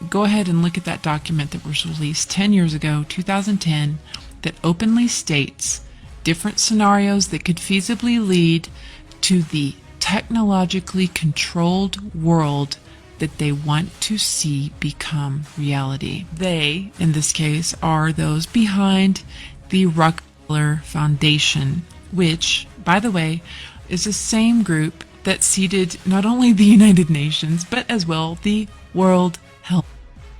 go ahead and look at that document that was released 10 years ago, 2010, that openly states different scenarios that could feasibly lead to the technologically controlled world that they want to see become reality. They, in this case, are those behind the Rockefeller Foundation, which, by the way, is the same group that seeded not only the United Nations, but as well the World Health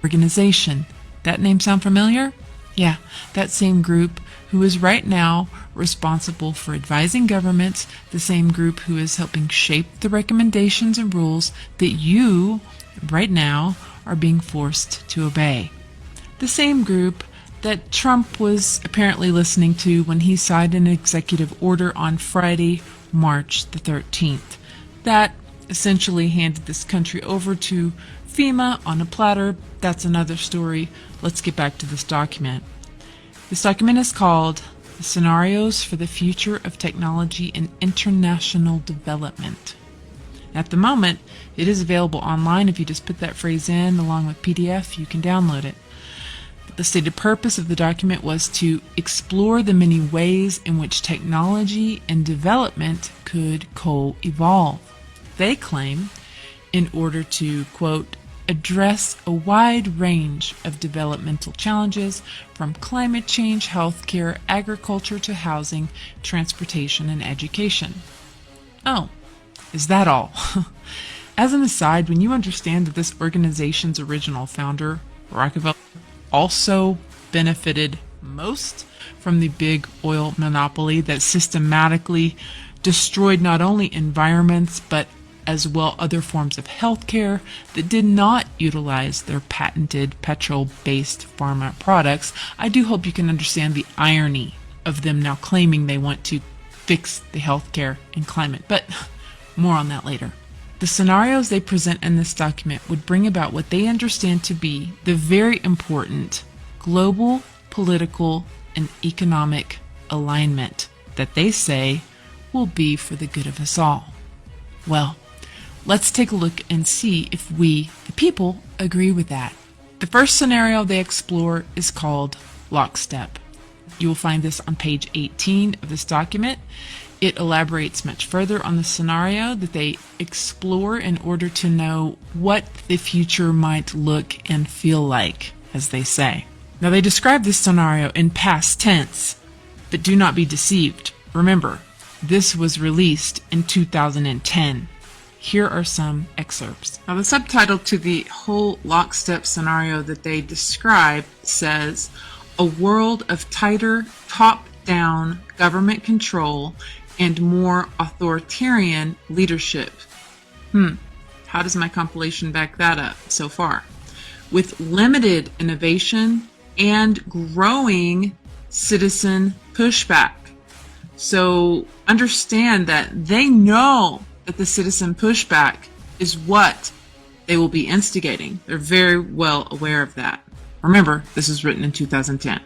Organization. That name sound familiar? Yeah, that same group who is right now responsible for advising governments, the same group who is helping shape the recommendations and rules that you, right now, are being forced to obey. The same group that Trump was apparently listening to when he signed an executive order on Friday, March the 13th. That essentially handed this country over to FEMA on a platter. That's another story. Let's get back to this document. This document is called The Scenarios for the Future of Technology and International Development. At the moment, it is available online. If you just put that phrase in along with PDF, you can download it. But the stated purpose of the document was to explore the many ways in which technology and development could co-evolve. They claim in order to, quote, address a wide range of developmental challenges from climate change, healthcare, agriculture to housing, transportation, and education. Oh, is that all? As an aside, when you understand that this organization's original founder, Rockefeller, also benefited most from the big oil monopoly that systematically destroyed not only environments, but as well other forms of healthcare that did not utilize their patented petrol-based pharma products, I do hope you can understand the irony of them now claiming they want to fix the healthcare and climate. But more on that later. The scenarios they present in this document would bring about what they understand to be the very important global, political, and economic alignment that they say will be for the good of us all. Well, let's take a look and see if we, the people, agree with that. The first scenario they explore is called lockstep. You will find this on page 18 of this document. It elaborates much further on the scenario that they explore in order to know what the future might look and feel like, as they say. Now, they describe this scenario in past tense, but do not be deceived. Remember, this was released in 2010. Here are some excerpts. Now, the subtitle to the whole lockstep scenario that they describe says, a world of tighter top-down government control and more authoritarian leadership. How does my compilation back that up so far? With limited innovation and growing citizen pushback. So understand that they know that the citizen pushback is what they will be instigating. They're very well aware of that. Remember, this is written in 2010.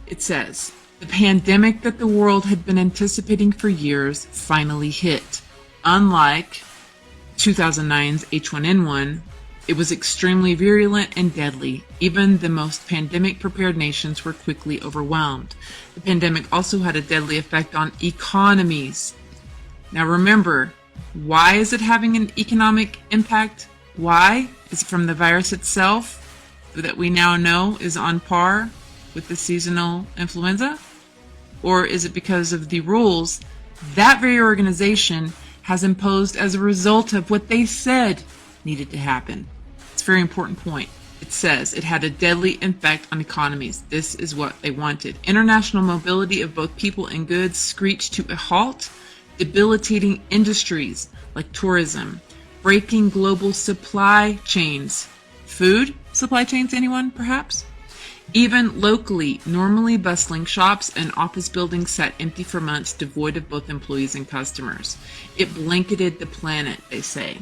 It says, the pandemic that the world had been anticipating for years finally hit. Unlike 2009's H1N1, it was extremely virulent and deadly. Even the most pandemic-prepared nations were quickly overwhelmed. The pandemic also had a deadly effect on economies. Now remember, why is it having an economic impact? Why? Is it from the virus itself that we now know is on par with the seasonal influenza? Or is it because of the rules that very organization has imposed as a result of what they said needed to happen? It's a very important point. It says it had a deadly effect on economies. This is what they wanted. International mobility of both people and goods screeched to a halt, debilitating industries like tourism, breaking global supply chains. Food supply chains, anyone, perhaps? Even locally, normally bustling shops and office buildings sat empty for months, devoid of both employees and customers. It blanketed the planet, they say.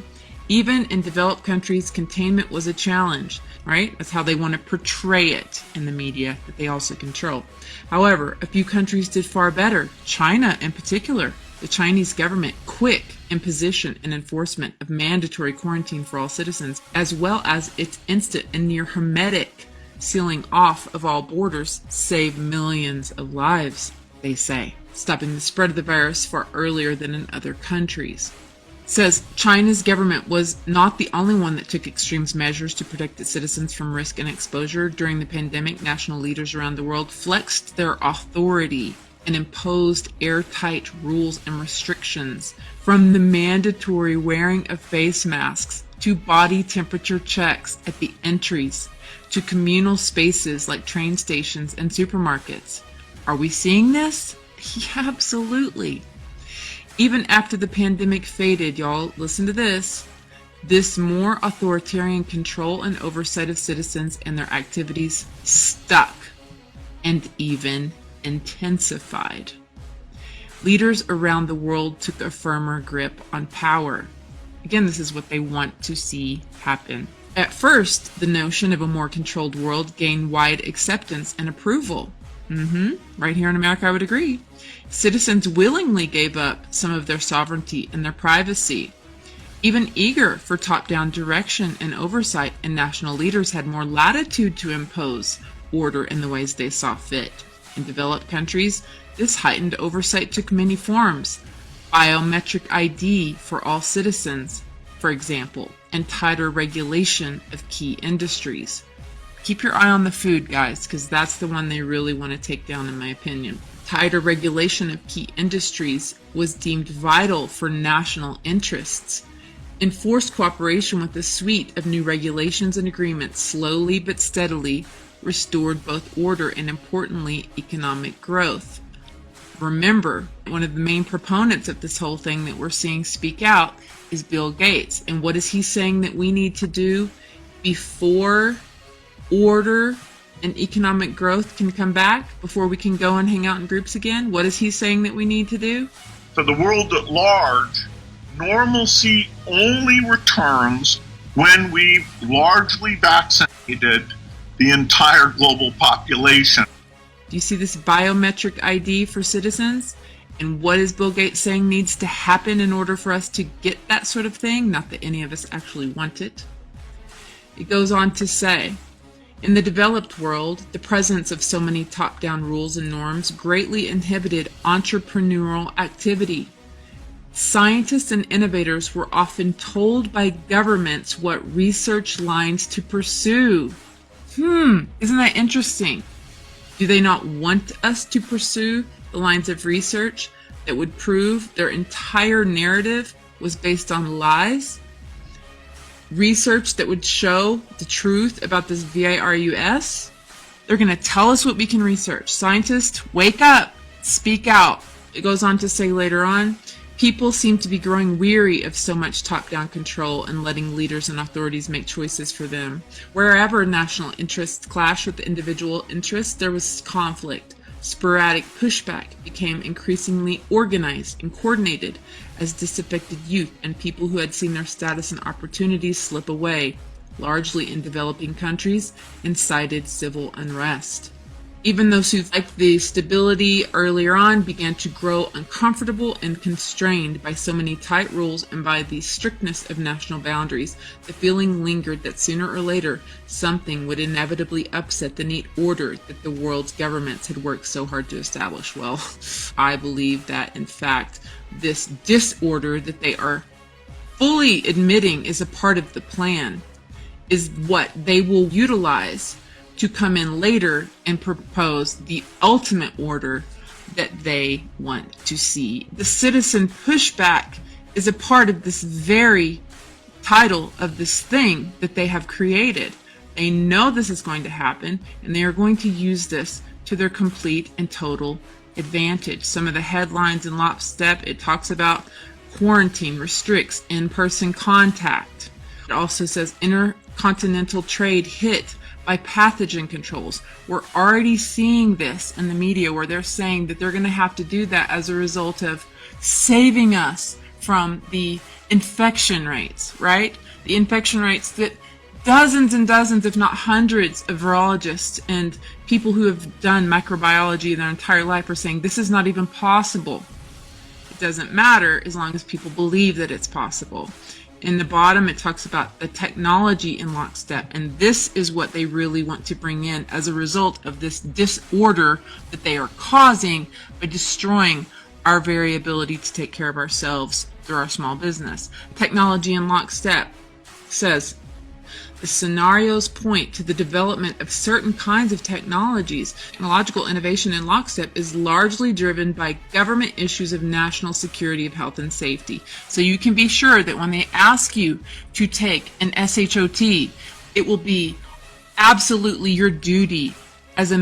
Even in developed countries, containment was a challenge, right? That's how they want to portray it in the media that they also control. However, a few countries did far better. China in particular. The Chinese government, quick, imposition and enforcement of mandatory quarantine for all citizens, as well as its instant and near hermetic sealing off of all borders, save millions of lives, they say, stopping the spread of the virus far earlier than in other countries. It says China's government was not the only one that took extreme measures to protect its citizens from risk and exposure. During the pandemic, national leaders around the world flexed their authority and imposed airtight rules and restrictions, from the mandatory wearing of face masks to body temperature checks at the entries to communal spaces like train stations and supermarkets. Are we seeing this? Yeah, absolutely. Even after the pandemic faded, y'all, listen to this, this more authoritarian control and oversight of citizens and their activities stuck and even intensified. Leaders around the world took a firmer grip on power. Again, this is what they want to see happen. At first, the notion of a more controlled world gained wide acceptance and approval. Right here in America, I would agree. Citizens willingly gave up some of their sovereignty and their privacy, even eager for top-down direction and oversight, and national leaders had more latitude to impose order in the ways they saw fit. In developed countries, this heightened oversight took many forms. Biometric ID for all citizens, for example, and tighter regulation of key industries. Keep your eye on the food, guys, because that's the one they really want to take down, in my opinion. Tighter regulation of key industries was deemed vital for national interests. Enforced cooperation with a suite of new regulations and agreements slowly but steadily restored both order and, importantly, economic growth. Remember, one of the main proponents of this whole thing that we're seeing speak out is Bill Gates. And what is he saying that we need to do before order and economic growth can come back, before we can go and hang out in groups again? What is he saying that we need to do? For the world at large, normalcy only returns when we've largely vaccinated the entire global population. Do you see this biometric ID for citizens? And what is Bill Gates saying needs to happen in order for us to get that sort of thing? Not that any of us actually want it. It goes on to say, in the developed world, the presence of so many top-down rules and norms greatly inhibited entrepreneurial activity. Scientists and innovators were often told by governments what research lines to pursue. Isn't that interesting? Do they not want us to pursue the lines of research that would prove their entire narrative was based on lies? Research that would show the truth about this virus? They're going to tell us what we can research. Scientists, wake up, speak out. It goes on to say later on, people seem to be growing weary of so much top-down control and letting leaders and authorities make choices for them. Wherever national interests clashed with individual interests, there was conflict. Sporadic pushback became increasingly organized and coordinated as disaffected youth and people who had seen their status and opportunities slip away, largely in developing countries, incited civil unrest. Even those who liked the stability earlier on began to grow uncomfortable and constrained by so many tight rules and by the strictness of national boundaries. The feeling lingered that sooner or later something would inevitably upset the neat order that the world's governments had worked so hard to establish. Well, I believe that, in fact, this disorder that they are fully admitting is a part of the plan is what they will utilize to come in later and propose the ultimate order that they want to see. The citizen pushback is a part of this very title of this thing that they have created. They know this is going to happen, and they are going to use this to their complete and total advantage. Some of the headlines in lockstep, it talks about quarantine restricts in-person contact. It also says intercontinental trade hit by pathogen controls. We're already seeing this in the media where they're saying that they're going to have to do that as a result of saving us from the infection rates, right? The infection rates that dozens and dozens, if not hundreds, of virologists and people who have done microbiology their entire life are saying this is not even possible. It doesn't matter as long as people believe that it's possible. In the bottom, it talks about the technology in lockstep, and this is what they really want to bring in as a result of this disorder that they are causing by destroying our very ability to take care of ourselves through our small business. Technology in lockstep says the scenarios point to the development of certain kinds of technologies. Technological innovation in lockstep is largely driven by government issues of national security of health and safety. So you can be sure that when they ask you to take an SHOT, it will be absolutely your duty as a